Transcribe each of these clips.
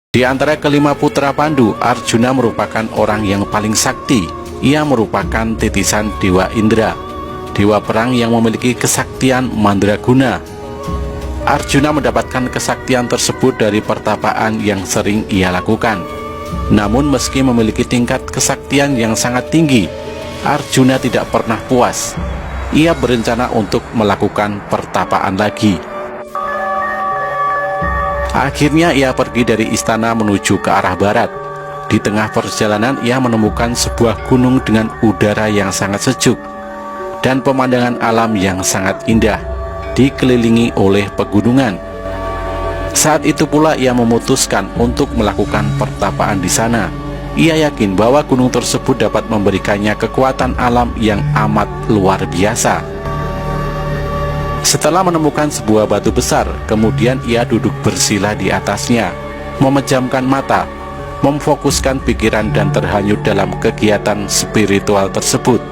Di antara kelima putra Pandu, Arjuna merupakan orang yang paling sakti. Ia merupakan titisan Dewa Indra, dewa perang yang memiliki kesaktian mandraguna. Arjuna mendapatkan kesaktian tersebut dari pertapaan yang sering ia lakukan. Namun meski memiliki tingkat kesaktian yang sangat tinggi, Arjuna tidak pernah puas. Ia berencana untuk melakukan pertapaan lagi. Akhirnya ia pergi dari istana menuju ke arah barat. Di tengah perjalanan ia menemukan sebuah gunung dengan udara yang sangat sejuk dan pemandangan alam yang sangat indah, dikelilingi oleh pegunungan. Saat itu pula ia memutuskan untuk melakukan pertapaan di sana. Ia yakin bahwa gunung tersebut dapat memberikannya kekuatan alam yang amat luar biasa. Setelah menemukan sebuah batu besar, kemudian ia duduk bersila di atasnya, memejamkan mata, memfokuskan pikiran dan terhanyut dalam kegiatan spiritual tersebut.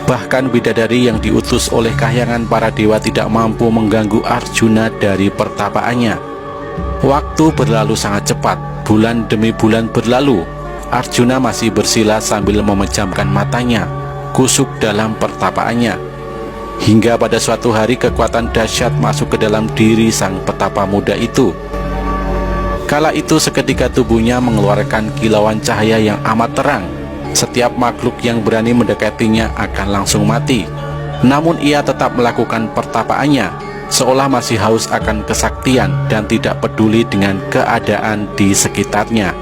Bahkan bidadari yang diutus oleh kahyangan para dewa tidak mampu mengganggu Arjuna dari pertapaannya. Waktu berlalu sangat cepat, bulan demi bulan berlalu. Arjuna masih bersila sambil memejamkan matanya, kusuk dalam pertapaannya. Hingga pada suatu hari kekuatan dahsyat masuk ke dalam diri sang petapa muda itu. Kala itu seketika tubuhnya mengeluarkan kilauan cahaya yang amat terang. Setiap makhluk yang berani mendekatinya akan langsung mati. Namun ia tetap melakukan pertapaannya, seolah masih haus akan kesaktian dan tidak peduli dengan keadaan di sekitarnya.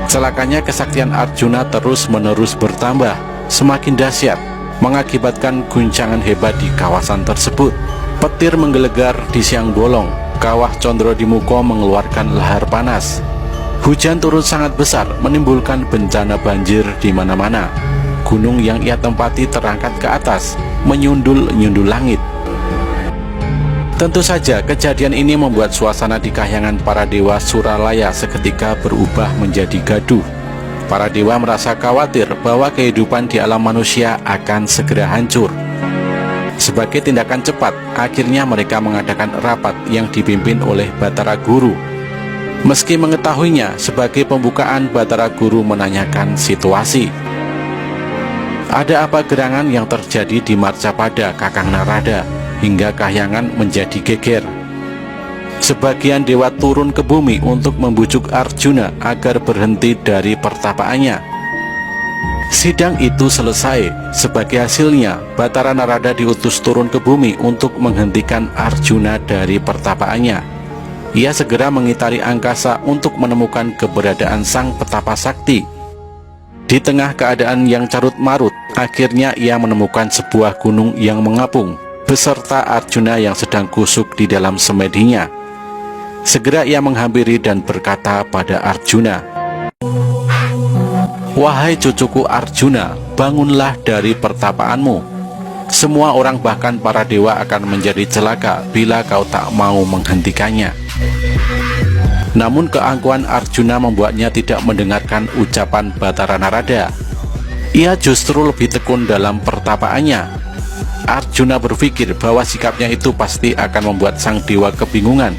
Celakanya kesaktian Arjuna terus-menerus bertambah, semakin dahsyat, mengakibatkan guncangan hebat di kawasan tersebut. Petir menggelegar di siang bolong, kawah Condro-Dimuko mengeluarkan lahar panas. Hujan turun sangat besar, menimbulkan bencana banjir di mana-mana. Gunung yang ia tempati terangkat ke atas, menyundul-nyundul langit. Tentu saja kejadian ini membuat suasana di kahyangan para dewa Suralaya seketika berubah menjadi gaduh. Para dewa merasa khawatir bahwa kehidupan di alam manusia akan segera hancur. Sebagai tindakan cepat, akhirnya mereka mengadakan rapat yang dipimpin oleh Batara Guru. Meski mengetahuinya, sebagai pembukaan Batara Guru menanyakan situasi. Ada apa gerangan yang terjadi di Marcapada, Kakang Narada, hingga kahyangan menjadi geger. Sebagian dewa turun ke bumi untuk membujuk Arjuna agar berhenti dari pertapaannya. Sidang itu selesai. Sebagai hasilnya, Batara Narada diutus turun ke bumi untuk menghentikan Arjuna dari pertapaannya. Ia segera mengitari angkasa untuk menemukan keberadaan sang petapa sakti. Di tengah keadaan yang carut-marut, akhirnya ia menemukan sebuah gunung yang mengapung, beserta Arjuna yang sedang kusuk di dalam semedinya. Segera ia menghampiri dan berkata pada Arjuna, "Wahai cucuku Arjuna, bangunlah dari pertapaanmu. Semua orang bahkan para dewa akan menjadi celaka bila kau tak mau menghentikannya." Namun keangkuhan Arjuna membuatnya tidak mendengarkan ucapan Batara Narada. Ia justru lebih tekun dalam pertapaannya. Arjuna berpikir bahwa sikapnya itu pasti akan membuat sang dewa kebingungan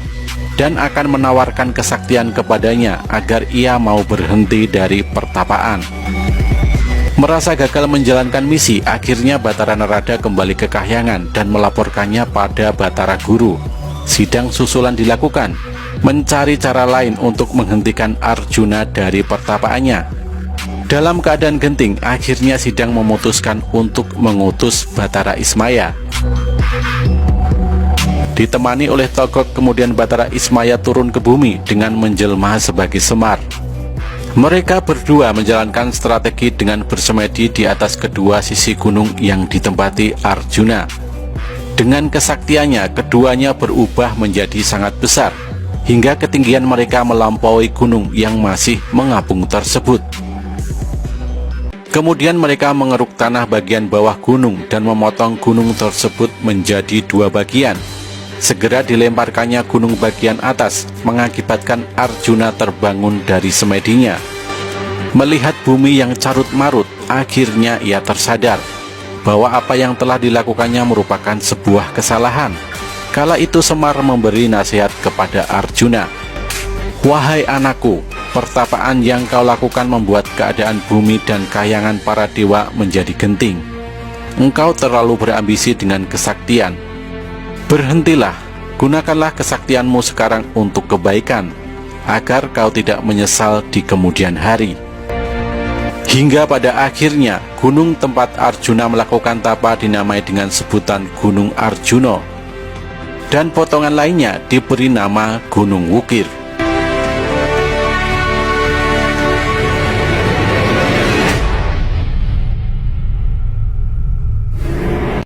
dan akan menawarkan kesaktian kepadanya agar ia mau berhenti dari pertapaan. Merasa gagal menjalankan misi, akhirnya Batara Narada kembali ke kahyangan dan melaporkannya pada Batara Guru. Sidang susulan dilakukan, mencari cara lain untuk menghentikan Arjuna dari pertapaannya. Dalam keadaan genting, akhirnya sidang memutuskan untuk mengutus Batara Ismaya. Ditemani oleh Togok, kemudian Batara Ismaya turun ke bumi dengan menjelma sebagai Semar. Mereka berdua menjalankan strategi dengan bersemedi di atas kedua sisi gunung yang ditempati Arjuna. Dengan kesaktiannya, keduanya berubah menjadi sangat besar, hingga ketinggian mereka melampaui gunung yang masih mengapung tersebut. Kemudian mereka mengeruk tanah bagian bawah gunung dan memotong gunung tersebut menjadi dua bagian. Segera dilemparkannya gunung bagian atas, mengakibatkan Arjuna terbangun dari semedinya. Melihat bumi yang carut-marut, akhirnya ia tersadar bahwa apa yang telah dilakukannya merupakan sebuah kesalahan. Kala itu Semar memberi nasihat kepada Arjuna. Wahai anakku, pertapaan yang kau lakukan membuat keadaan bumi dan kayangan para dewa menjadi genting. Engkau terlalu berambisi dengan kesaktian. Berhentilah, gunakanlah kesaktianmu sekarang untuk kebaikan, agar kau tidak menyesal di kemudian hari. Hingga pada akhirnya, gunung tempat Arjuna melakukan tapa dinamai dengan sebutan Gunung Arjuno, dan potongan lainnya diberi nama Gunung Wukir.